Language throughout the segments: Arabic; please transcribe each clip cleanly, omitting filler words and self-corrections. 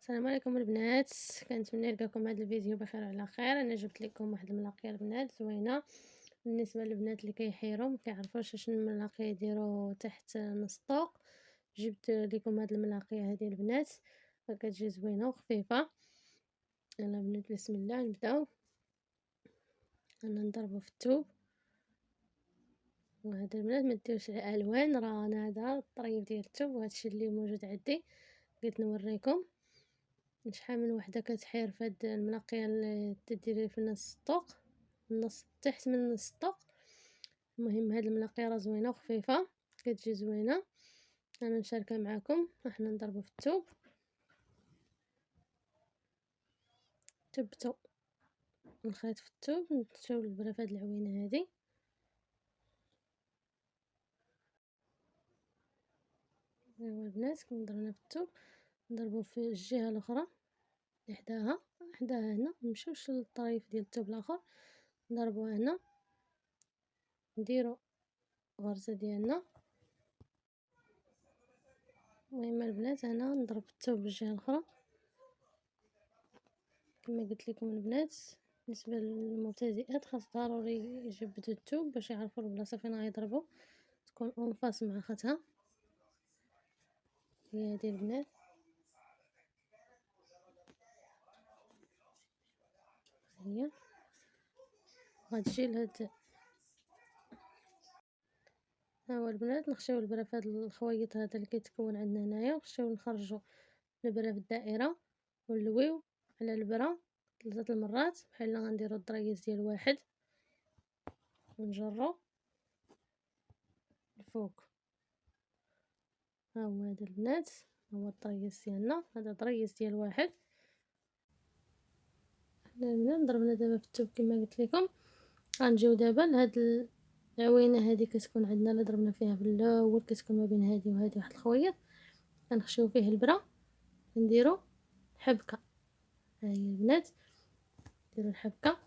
السلام عليكم البنات، كنتمنى نلقاكم هذا الفيديو بخير وعلى خير. انا جبت لكم واحد الملاقيه البنات زوينه بالنسبه للبنات اللي كيحيروا ما كيعرفوش اش الملاقيه يديروا تحت نص طوق. جبت لكم هاد الملاقيه هذه البنات، كتجي زوينه وخفيفه. يلا بنات بسم الله نبداو. انا نضربو في الثوب، وهاد البنات ما ديروش الالوان، راه انا هذا الطريف ديال الثوب وهادشي اللي موجود عندي بغيت نوريكم. شحال من وحده كتحير في هاد الملاقيه اللي تديري في نص الطوق، النص تحت من نص الطوق. المهم هاد الملاقيه راه زوينه وخفيفه، كتجي زوينه. انا نشاركها معكم. احنا نضربو في الثوب، تبتو الخيط في الثوب، نمشيو للبرا في هاد العوينه هادي. ايوا البنات كنضربنا في الثوب، نضربو في الجهه الاخرى حداها هنا، مشوش للطريف ديال الثوب الاخر، نضربوها هنا، نديرو غرزه ديالنا. المهم البنات انا نضرب الثوب بالجهه الاخرى كما قلت لكم البنات. بالنسبه للمبتدئات خاص ضروري يجبدوا الثوب باش يعرفوا البلاصه فين غيضربوا، تكون انفاس مع اختها. هي هذه البنات، هي غتجي لهاد. ها هو البنات نخشيو البرا في هاد الخويط هذا اللي كيتكون عندنا هنايا، نخشيو نخرجوا البرا في الدائره ونلويو على البرا 3 المرات بحال غنديروا الضريس ديال واحد ونجرو الفوق. ها هو هذا البنات، هو الضريس ديالنا، هذا ضريس ديال واحد. حنا ضربنا دابا في الثوب كما قلت لكم. غنجيو دابا لهاد العوينه هذه كتكون عندنا اللي ضربنا فيها في الاول، كتكون ما بين هذه وهذه واحد الخويط، كنخشيو فيه البرا، نديرو حبكه. ها هي البنات، نديرو الحبكه،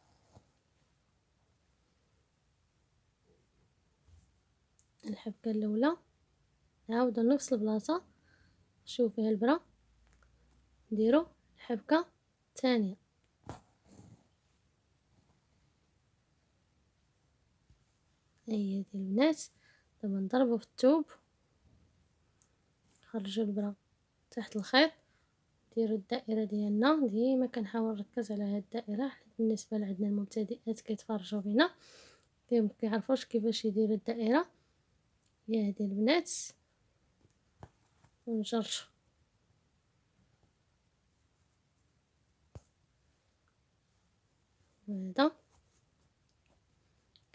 الحبكه الاولى، نعاودو نفس البلاصه نخشيو فيها البرا، نديرو الحبكه الثانيه. هي هذه البنات، دابا نضربو في الثوب، نخرجو البرا تحت الخيط، نديرو الدائره ديالنا. ديما كنحاول نركز على هاد الدائره بالنسبه لعندنا المبتدئات كيتفرجوا بينا كيعرفوش كيفاش يديروا الدائره. هي هذه البنات، ونجر هذا.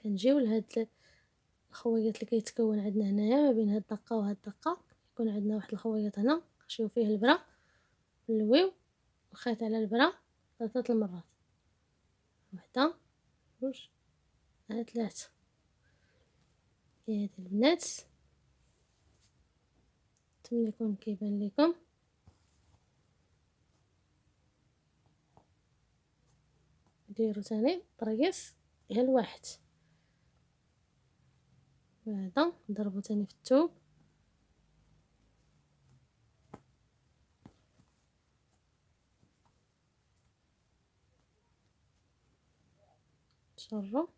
كنجيو لهاد الخويط اللي كيتكون عندنا هنايا ما بين هاد الدقه وهاد الدقه، يكون عندنا واحد الخويط هنا، نخشيو فيه البرا، نلويو الخيط على البرا 3 المرات، وحده جوج 3. هي هذه البنات، نتمنى يكون كيبان لكم. نديرو ثاني طريس ديال واحد، وهذا نضربو ثاني في الثوب، نشرو.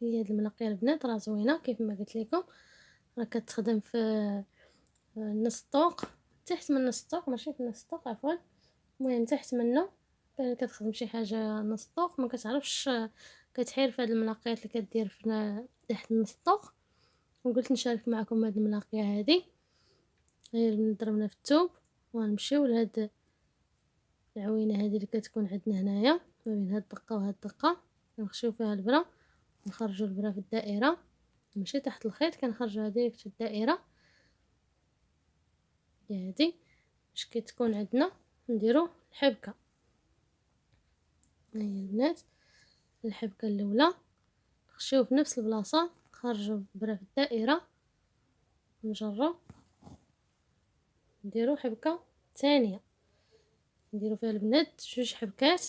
هي هاد الملاقيه البنات راه زوينه كيف ما قلت لكم، راه كتخدم في نص الطوق، تحت من نص الطوق، ماشي في نص الطوق عفوا، المهم تحت منه. كتخدم شي حاجه نص الطوق ما كتعرفش كتحير في هاد الملاقيات اللي كدير في تحت نص الطوق، وقلت نشارك معكم هاد الملاقيه هادي. غير ضربنا في الثوب ونمشيو لهاد العوينه هذه اللي كتكون عندنا هنايا ما بين هاد الدقه وهاد الدقه، كنخشيو فيها البرا، نخرجوا البرا في الدائره، ماشي تحت الخيط، كنخرجوها ديريكت في الدائره هادي باش كتكون عندنا. نديرو الحبكه. هاي البنات الحبكه الاولى، نخشيو في نفس البلاصه، نخرجوا البرا في الدائره، نجرو، نديرو حبكه ثانيه، نديرو فيها البنات 2 حبكات.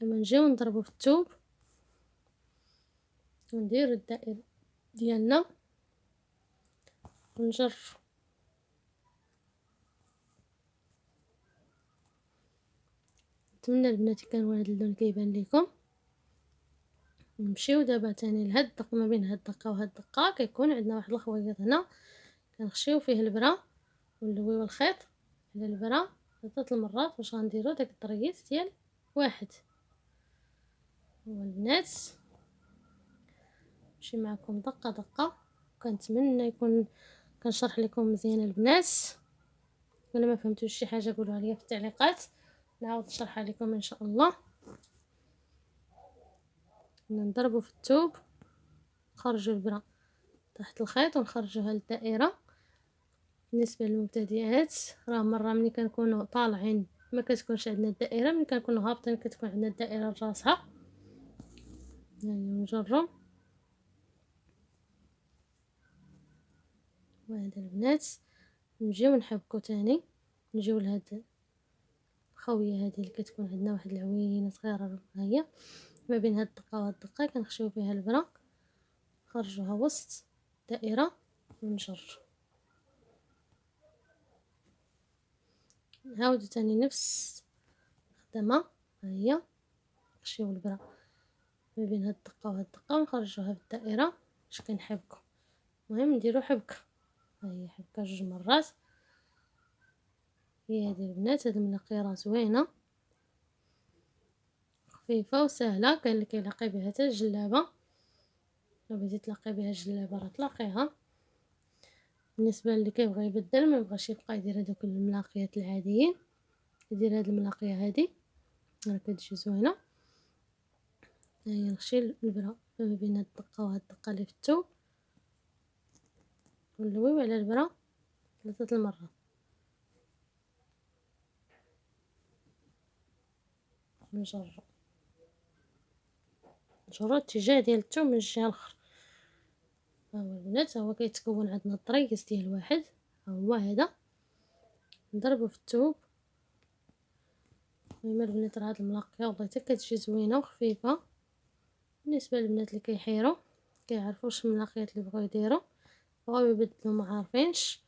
لما نجيو نضربو في الثوب ونديرو الدائره ديالنا ونجر نتمنى البنات يكون هذا اللون كيبان لكم. نمشيو دابا تاني لهاد الدق، ما بين هاد الدقه وهاد الدقه كيكون عندنا واحد الخويط هنا كنخشيو فيه البرا ونلويو الخيط على البرا 3 المرات باش غنديرو داك الطريس ديال واحد. هو البنات نمشي معكم دقه دقه، كنتمنى يكون كنشرح لكم مزيان البنات. ولا ما فهمتوش شي حاجه قولوها لي في التعليقات نعاود نشرحها لكم ان شاء الله. نضربوا في الثوب، نخرجوا البرا تحت الخيط ونخرجوها للدائره. بالنسبه للمبتدئات راه مره ملي كنكونوا طالعين ما كتكونش عندنا الدائره، ملي كنكونوا هابطين كتكون عندنا الدائره لراسها. يعني نجرب وهذا البنات نجيو نحبكو تاني، نجيو لهاد الخويه هذه اللي كتكون عندنا واحد العوينه صغيره هي ما بين هاد الدقه وهاد الدقه كنخشيو فيها البرا، نخرجوها وسط الدائره ونجر. نعاودو تاني نفس الخدمه، ها هي نخشيو البرا ما بين هاد الدقه وهاد الدقه ونخرجوها في الدائره باش كنحبكو. المهم نديرو حبكه، ها هي حبكه 2 مرات. هي هذه البنات هاد الملاقيه راه زوينه خفيفه وسهله، كاين اللي كيلاقي بها حتى الجلابه. لو بغيتي تلاقي بها الجلابه راه تلاقيها. بالنسبه اللي كيبغي يبدل ما يبغاش يبقى يدير هذوك الملاقيات العاديين، يدير هاد الملاقيه هذه راه كتجي زوينه. هي نخشي البرا ما بين هاد الدقه وهاد الدقه اللي في الثوب ونلويو على البرا 3 المرات. نجرو الاتجاه ديال الثوب من الجهه الاخرى. ها هو البنات، هو كيتكون عندنا الطريقس ديال واحد، ها هو هذا نضربو في الثوب. المهم البنات راه هاد الملاقيه والله حتى كتجي زوينه وخفيفه. بالنسبه للبنات اللي كيحيروا كيعرفوش الملاقيات اللي بغاو يديروا بغاو يبدلوا ما عارفينش،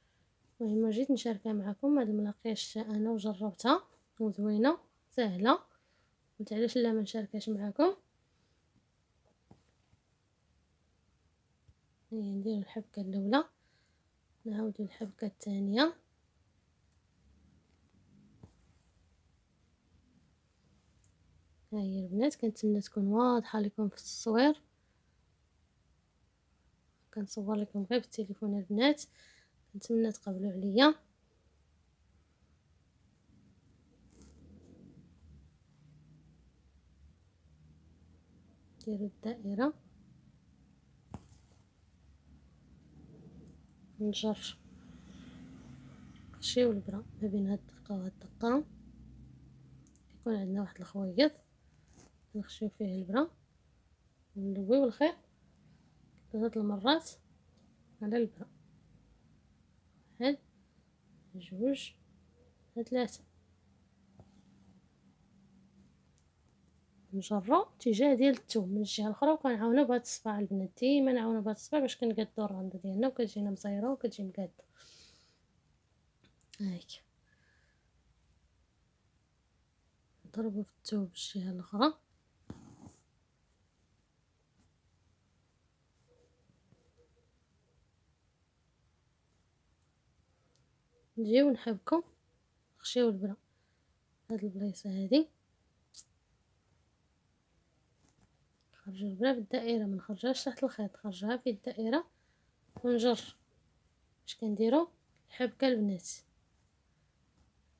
المهم جيت نشاركها معكم هاد الملاقيه شتا انا وجربتها وزوينه سهله، قلت علاش لا ما نشاركهاش معكم. هي نديرو الحبكه الاولى، نعاودو الحبكه الثانيه. ها هي البنات كنتمنى تكون واضحه لكم في التصوير، كنصور لكم غير بالتليفون البنات، نتمنى تقبلوا عليا. ديروا الدائره نجر، نخشيو البرا ما بين هاد الدقه وهاد الدقه، يكون عندنا واحد الخويط نخشيو فيه البرا ونلويو الخيط 3 المرات على البرا، 1 2 3. نجرو اتجاه ديال الثوب من الجهه الاخرى وكنعاونو بهاد الصباع البنات، ديما نعاونو بهاد الصباع باش كنقادو الرانده ديالنا وكتجينا مزيره وكتجي مقاده. هاك نضربو في الثوب الجهه الاخرى، نجيو نحبكو نخشيو البرا هاد البلايصه هادي، نخرجو البرا في الدائره ما نخرجهاش تحت الخيط، نخرجوها في الدائره ونجر باش كنديرو الحبكه البنات.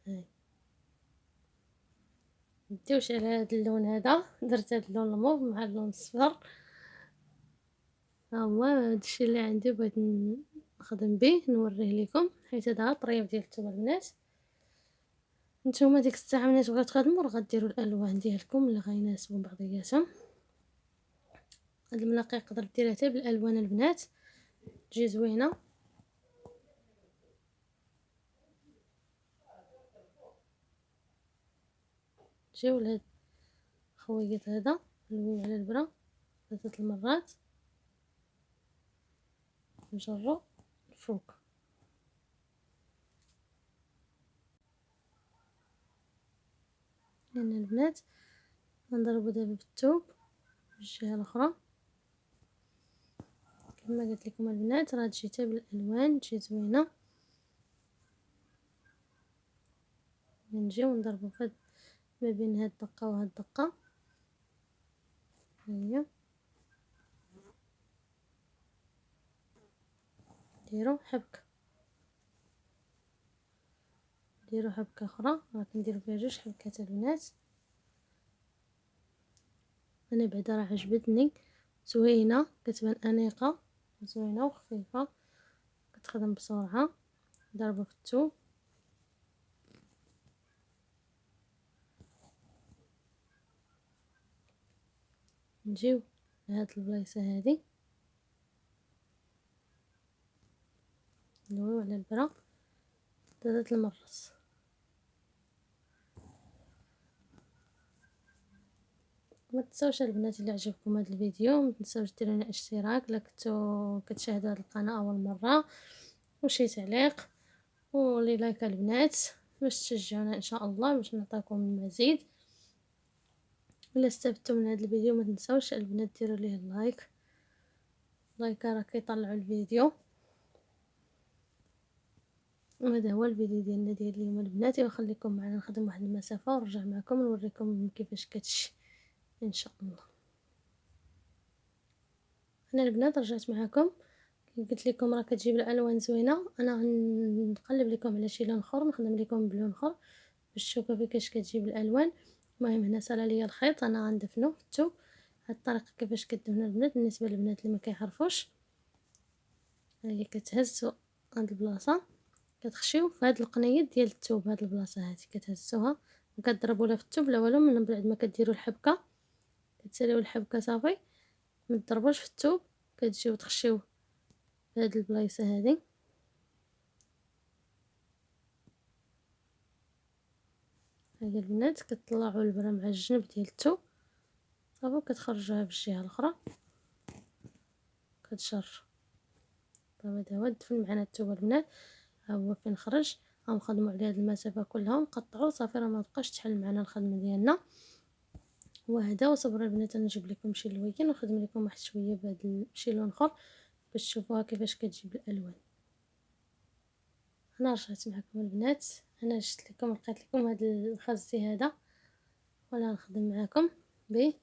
هاي مديوش على هاد اللون هذا، درت هاد اللون الموف مع اللون الصفر. ها هو هادشي اللي عندي بغيت نخدم به نوريه لكم، حيت هذا الطريف ديال الثوب البنات. نتوما ديك الساعه ملي تبغيو تخدموا راه غديروا الالوان ديالكم اللي غيناسبوا بعضياتهم. هاد الملاقيه تقدر ديرها حتى بالالوان البنات تجي زوينه. جيو لهاد الخويط هذا نلويو على البرا 3 المرات نجرو الفوق. هنا البنات غنضربو دابا بالثوب في الجهه الاخرى. كما قلت لكم البنات راه تجي حتى بالالوان تجي زوينه. نجيو نضربو ما بين هاد الدقه وهاد الدقه. هيا ديرو حبكه، ديرو حبكه اخرى، راه كنديرو فيها جوج حبكات البنات. انا بعدا راه عجبتني زوينه، كتبان انيقه زوينه وخفيفه، كتخدم بسرعه. ضربه في الثوب. نجيو لهاد البلايصه هادي ندويو على البرا 3 المرات. ما تنساوش البنات اللي عجبكم هذا الفيديو ما تنساوش ديروا لنا اشتراك الا كنتو كتشاهدوا هذه القناه اول مره، وشي تعليق ولي لايك البنات باش تشجعونا ان شاء الله باش نعطيكم المزيد. الا استفدتوا من هذا الفيديو ما تنساوش البنات ديروا ليه اللايك، لايك راه كيطلعوا الفيديو. وهذا هو الفيديو ديالنا ديال اليوم البنات، وخليكم معنا نخدم واحد المسافه ونرجع معكم نوريكم كيفاش كتشي ان شاء الله. انا البنات رجعت معكم قلت لكم راه كتجيب الالوان زوينه. انا غنقلب لكم على شي لون اخر نخدم لكم بلون اخر باش تشوفوا كيفاش كتجيب الالوان. المهم هنا سالا ليا الخيط انا غندفنو في الثوب. هاد الطريقه كيفاش كدهنوا البنات بالنسبه للبنات اللي ما كيعرفوش. هي كتهزوا هاد البلاصه كتخشيو في هاد القنيد ديال الثوب، هاد البلاصه هادي كتهزوها وكتضربوا لها في الثوب. لا والو من بعد ما كديروا الحبكه كتساليو الحبكه صافي ما تضربوش في الثوب. كتجيو تخشيو في هاد البلايصه هادي. هاهي البنات كتطلعوا البرا مع الجنب ديال الثوب صافي كتخرجوها بالجهه الاخرى كتجر. صافي هذا هو دفن معنا الثوب البنات. ها هو فين خرج غنخدموا على هذه المسافه كلها ونقطعوا صافي راه ما بقاش تحل معنا الخدمه ديالنا. وهذا وصبروا البنات نجيب لكم شي لوين ونخدم لكم واحد شويه بهذا شي لون اخر باش تشوفوها كيفاش كتجيب الالوان. انا رجعت معكم البنات، انا شفت لكم لقيت لكم هذا الخزي هذا ولا نخدم معكم به.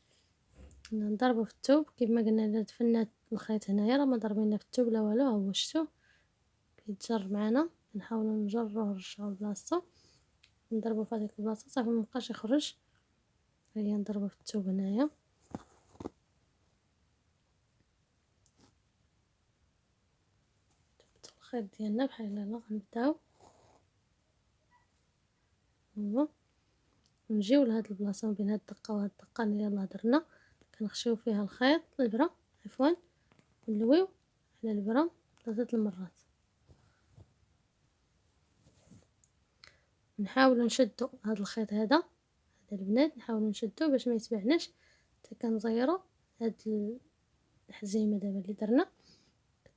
نضربه في الثوب كيف ما قلنا دفنا الخيط هنايا راه ما ضربينا في الثوب لا والو. ها هو شفتوا كيتجر معنا نحاولوا نجروه نرجعوا لبلاصتو نضربوا في هذيك البلاصه صافي مابقاش يخرج. هيا نضربه في الثوب هنايا الخيط ديالنا بحال هنا غنبداو هو نجيو لهاد البلاصه ما بين هاد الدقه وهاد الدقه اللي يلاه درنا كنخشيو فيها الخيط البرا عفوا ونلويو على البرا 3 المرات. نحاولوا نشدوا هذا الخيط هذا البنات نحاولوا نشدوه باش ما يتبعناش حتى كنزيروا هاد الحزيمه دابا اللي درنا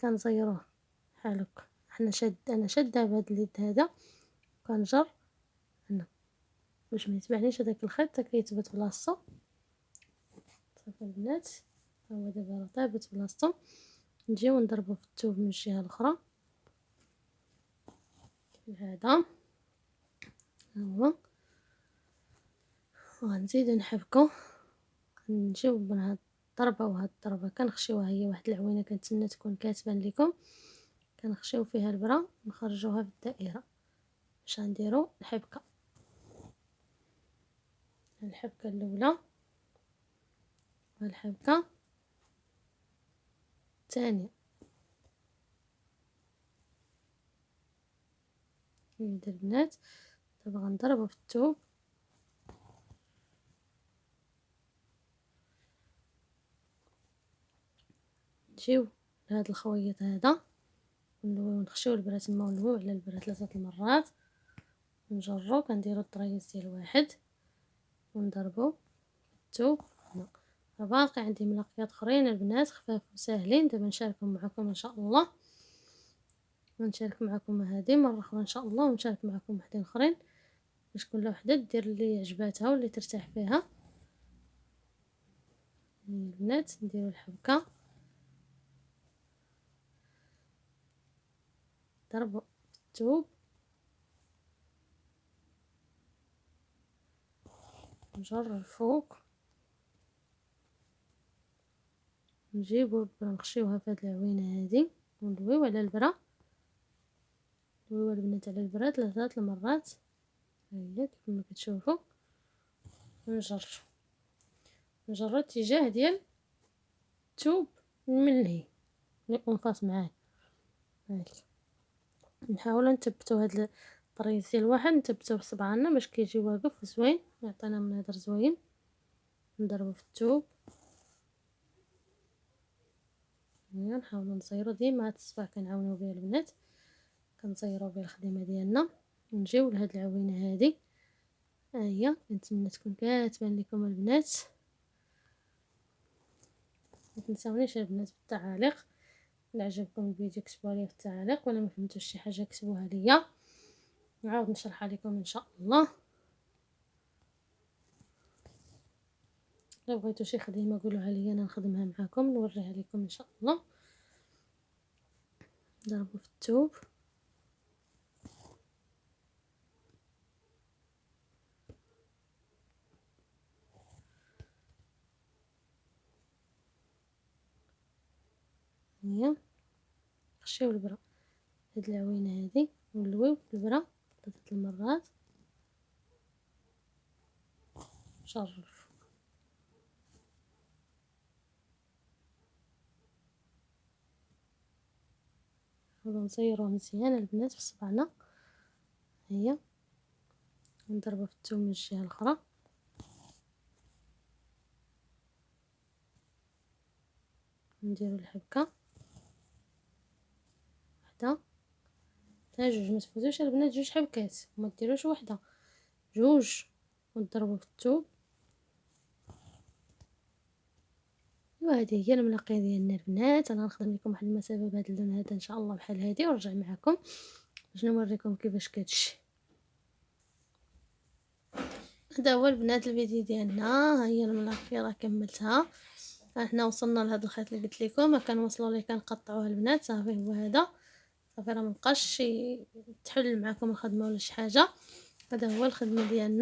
كنزيروه بحال هكا. حنا انا شاده بهذا اليد هذا كنجر هنا باش ما يتبعنيش هذاك الخيط حتى كيثبت بلاصتو. صافي البنات ها هو دابا راه ثابت بلاصتو. نجيو نضربو في الثوب من الجهه الاخرى بهذا ها هو وغنزيدو نحبكو. نجيو من هاد الضربه وهاد الضربه كنخشيوها هي واحد العوينه كنتسنى تكون كتبان لكم كنخشيو فيها البرا نخرجوها في الدائره باش غنديرو الحبكه. الحبكه الاولى والحبكه الثانيه. نبدا البنات دابا غنضربو في الثوب نجيو لهاد الخويط هذا ونخشيو البرا تما ونلويو على البرا 3 المرات نجرو كنديرو الطريز ديال واحد ونضربو الثوب هنا. باقي عندي ملاقيات اخرين البنات خفاف وساهلين دابا نشاركهم معكم ان شاء الله. ونشارك معكم هذه مره اخرى ان شاء الله ونشارك معكم وحدين اخرين باش كل وحده دير اللي عجباتها واللي ترتاح فيها. البنات نديرو الحبكه، ضربوا في الثوب، نجر الفوق، نجيبو البرا نخشيوها في هاد العوينه هادي وندويو على البرا، ندويو البنات على البرا 3 المرات. هيا كيف ما كتشوفوا نجرو اتجاه ديال الثوب الملهي اللي انقص معاه. هاك نحاولوا نثبتوا هاد الطريز ديال الواحد، نثبتوه بصبعنا باش كيجي واقف وزوين، يعطينا منظر زوين. نضربو في الثوب، هيا نحاولوا نصيروا ديما هاد الصباع كنعاونوا بها البنات، كنصيروا بها الخدمه ديالنا. ونجيو لهاد العوينه هادي، هيا كنتمنى تكون كتبان لكم البنات. ما تنساونيش البنات بالتعاليق، الا عجبكم الفيديو كتبوا لي في التعاليق، ولا ما فهمتوش شي حاجه كتبوها ليا نعاود نشرحها لكم ان شاء الله. الا بغيتو شي خدمه قولوها لي انا نخدمها معكم نوريها لكم ان شاء الله. ضربوا في الثوب، هيا خشيو البرا هاد العوينه هادي ونلويو البرا 3 المرات، شرف. نحاولو نصيروه مزيان البنات بصبعنا. هيا نضربو في الثوم من الجهه الاخرى، نديرو الحبكه وحده حتى جوج، ما تفوتوش البنات 2 حبكات، ما ديروش وحده، 2. ونضربو في الثوب. وهذه هي الملاقيه ديالنا البنات. انا غنخدم لكم واحد المسافه بهذا اللون هذا ان شاء الله بحال هذه، ونرجع معكم باش نوريكم كيفاش كتشي. هذا هو البنات الفيديو ديالنا، هي الملاقيه راه كملتها. احنا وصلنا لهذا الخيط اللي قلت لكم، ما كنوصلوا ليه كنقطعوه البنات. صافي هو هذا، صافي راه مابقاش تحل معكم الخدمه ولا شي حاجه. هذا هو الخدمه ديالنا.